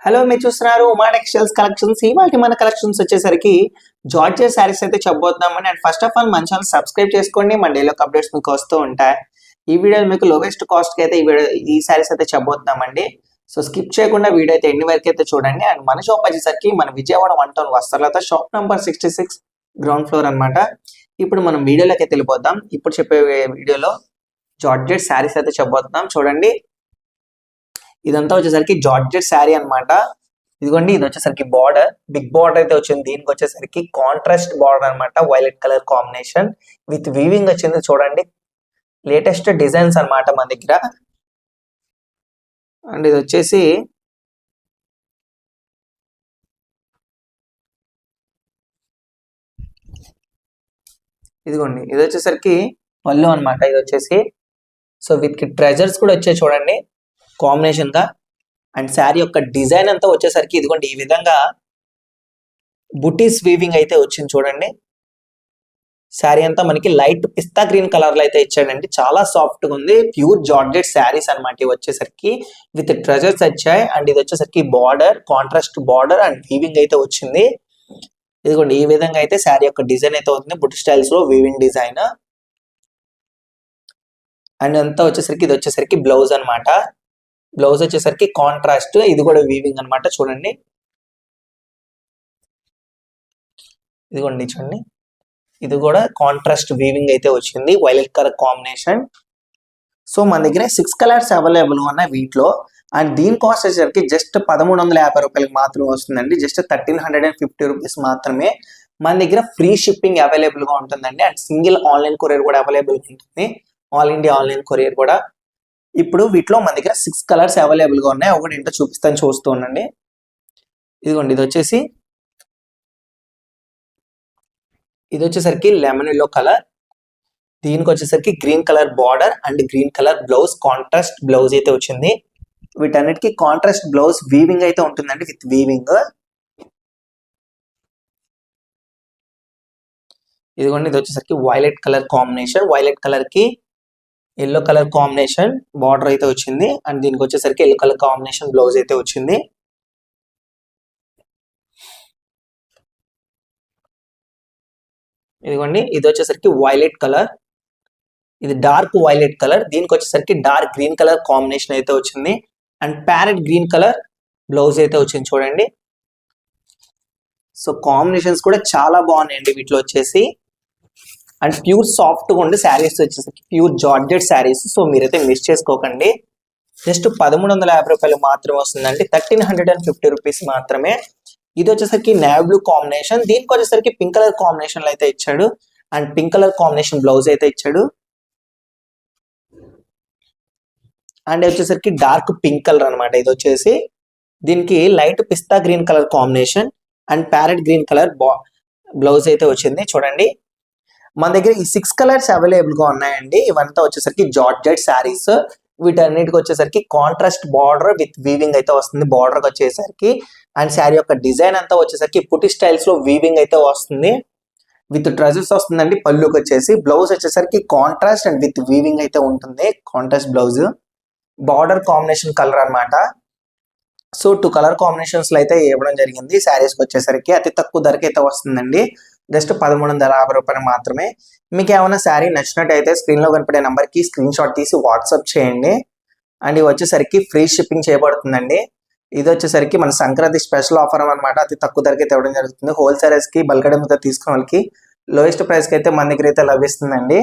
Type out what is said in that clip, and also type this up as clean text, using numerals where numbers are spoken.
Hello మీరు చూస్తున్నారు Uma textiles collections. ఇవాళ మన కలెక్షన్స్ వచ్చేసరికి జార్జెట్ శారీస్ అయితే చెప్పబోతున్నామని. అండ్ ఫస్ట్ ఆఫ్ ఆల్ మన ఛానల్ సబ్స్క్రైబ్ చేసుకోండి, మన డైలీ అప్డేట్స్ మీకు వస్తూ ఉంటాయి. ఈ వీడియోలో మీకు లోవెస్ట్ కాస్ట్ కి అయితే ఈ శారీస్ అయితే చెప్పబోతున్నామండి. సో స్కిప్ చేయకుండా వీడియో అయితే ఎన్ని వరకు అయితే చూడండి. అండ్ మన షాప్ వచ్చేసరికి మన Vijayawada 1 town Vastralatha shop number 66 ground floor అనమాట. ఇప్పుడు మనం వీడియోలోకి అయితే వెళ్ళిపోతాం. ఇప్పుడు చెప్పే వీడియోలో జార్జెట్ శారీస్ అయితే చెప్పబోతున్నాం. చూడండి, ఇదంతా వచ్చేసరికి జార్జెట్ శారీ అన్నమాట. ఇదిగోండి, ఇది వచ్చేసరికి బార్డర్, బిగ్ బార్డర్ అయితే వచ్చింది. దీనికి వచ్చేసరికి కాంట్రాస్ట్ బార్డర్ అన్నమాట, violet colour combination with weaving వచ్చింది. చూడండి, లేటెస్ట్ డిజైన్స్ అన్నమాట మన దగ్గర. అండ్ ఇది వచ్చేసి ఇదిగోండి, ఇది వచ్చేసరికి పళ్ళు అన్నమాట. ఇది వచ్చేసి సో విత్ ట్రెజర్స్ కూడా వచ్చాయి చూడండి కాంబినేషన్ గా. అండ్ శారీ యొక్క డిజైన్ అంతా వచ్చేసరికి ఇదిగోండి ఈ విధంగా బుటీస్ వీవింగ్ అయితే వచ్చింది చూడండి. శారీ అంతా మనకి లైట్ పిస్తా గ్రీన్ కలర్ లో అయితే ఇచ్చాడండి. చాలా సాఫ్ట్ గా ఉంది. ప్యూర్ జార్జెట్ శారీస్ అనమాట ఇవి వచ్చేసరికి విత్ ట్రెజర్స్ వచ్చాయి. అండ్ ఇది వచ్చేసరికి border, contrast border and weaving అయితే వచ్చింది. ఇదిగోండి ఈ విధంగా అయితే శారీ యొక్క డిజైన్ అయితే అవుతుంది, బుట్టి స్టైల్స్ లో వీవింగ్ డిజైన్. అండ్ అంతా వచ్చేసరికి ఇది వచ్చేసరికి బ్లౌజ్ అనమాట. బ్లౌజ్ వచ్చేసరికి కాంట్రాస్ట్, ఇది కూడా వీవింగ్ అనమాట. చూడండి, ఇదిగోండి చూడండి, ఇది కూడా కాంట్రాస్ట్ వీవింగ్ అయితే వచ్చింది, వైలెట్ కలర్ కాంబినేషన్. సో మన దగ్గర 6 కలర్స్ అవైలబుల్ ఉన్నాయి వీటిలో. అండ్ దీని కాస్ట్ వచ్చేసరికి జస్ట్ 1350 రూపాయలకి మాత్రమే వస్తుందండి. జస్ట్ 1350 రూపీస్ మాత్రమే. మన దగ్గర ఫ్రీ షిప్పింగ్ అవైలబుల్ గా ఉంటుందండి. అండ్ సింగిల్ ఆన్లైన్ కొరియర్ కూడా అవైలబుల్ ఉంటుంది, ఆల్ ఇండియా ఆన్లైన్ కొరియర్ కూడా. ఇప్పుడు వీటిలో మన దగ్గర 6 కలర్స్ అవైలబుల్ గా ఉన్నాయి. ఒకటి ఏంటో చూపిస్తాను, చూస్తూ ఉండండి. ఇదిగోండి, ఇది వచ్చేసరికి లెమన్ ఎల్లో కలర్. దీనికి వచ్చేసరికి green colour border and green colour blouse, contrast blouse అయితే వచ్చింది. వీటన్నిటికీ కాంట్రాస్ట్ బ్లౌజ్ వీవింగ్ అయితే ఉంటుందండి, విత్ వీవింగ్. ఇదిగోండి, ఇది వచ్చేసరికి violet colour combination, violet colour కి ఎల్లో కలర్ కాంబినేషన్ బార్డర్ అయితే వచ్చింది. అండ్ దీనికి వచ్చేసరికి ఎల్లో కలర్ కాంబినేషన్ బ్లౌజ్ అయితే వచ్చింది. ఇదిగోండి, ఇది వచ్చేసరికి వైలెట్ కలర్, ఇది డార్క్ వైలెట్ కలర్. దీనికి వచ్చేసరికి డార్క్ గ్రీన్ కలర్ కాంబినేషన్ అయితే వచ్చింది. And parrot green colour blouse అయితే వచ్చింది చూడండి. సో కాంబినేషన్స్ కూడా చాలా బాగున్నాయండి వీటిలో వచ్చేసి. అండ్ ప్యూర్ సాఫ్ట్ గా ఉండే శారీస్ వచ్చేసరికి ప్యూర్ జార్జెట్ శారీస్. సో మీరైతే మిస్ చేసుకోకండి. జస్ట్ 1350 రూపాయలు మాత్రమే వస్తుందండి, 1350 రూపీస్ మాత్రమే. ఇది వచ్చేసరికి నేవీ బ్లూ కాంబినేషన్, దీనికి వచ్చేసరికి పింక్ కలర్ కాంబినేషన్ అయితే ఇచ్చాడు. And pink colour combination blouse అయితే ఇచ్చాడు. అండ్ వచ్చేసరికి డార్క్ పింక్ కలర్ అనమాట. ఇది వచ్చేసి దీనికి light pista green colour combination and parrot green colour blouse అయితే వచ్చింది చూడండి. మన దగ్గర ఈ 6 కలర్స్ అవైలబుల్ గా ఉన్నాయండి. ఇవంతా వచ్చేసరికి జార్జెట్ శారీస్. వీటన్నిటికి వచ్చేసరికి కాంట్రాస్ట్ బార్డర్ విత్ వీవింగ్ అయితే వస్తుంది బార్డర్ వచ్చేసరికి. అండ్ శారీ యొక్క డిజైన్ అంతా వచ్చేసరికి పుట్టి స్టైల్స్ లో వీవింగ్ అయితే వస్తుంది, విత్ ట్రెజర్స్ వస్తుందండి. పళ్ళుకి వచ్చేసి బ్లౌజ్ వచ్చేసరికి కాంట్రాస్ట్ అండ్ విత్ వీవింగ్ అయితే ఉంటుంది, contrast blouse. Border combination colour అనమాట. సో 2 కలర్ కాంబినేషన్స్ లో అయితే ఇవ్వడం జరిగింది. శారీస్ వచ్చేసరికి అతి తక్కువ ధరకి అయితే వస్తుందండి, జస్ట్ 1350 రూపాయలు మాత్రమే. మీకు ఏమైనా శారీ నచ్చినట్టయితే స్క్రీన్ లో కనపడే నెంబర్ కి స్క్రీన్ షాట్ తీసి వాట్సాప్ చేయండి. అండ్ ఇవి వచ్చేసరికి ఫ్రీ షిప్పింగ్ చేయబడుతుందండి. ఇది వచ్చేసరికి మన సంక్రాంతి స్పెషల్ ఆఫర్ అనమాట. అతి తక్కువ ధరకి ఇవ్వడం జరుగుతుంది. హోల్సేలర్స్ కి, బల్క్ ఐటమ్స్ తీసుకున్న వాళ్ళకి లోయెస్ట్ ప్రైస్ కి అయితే మన దగ్గర అయితే లభిస్తుందండి.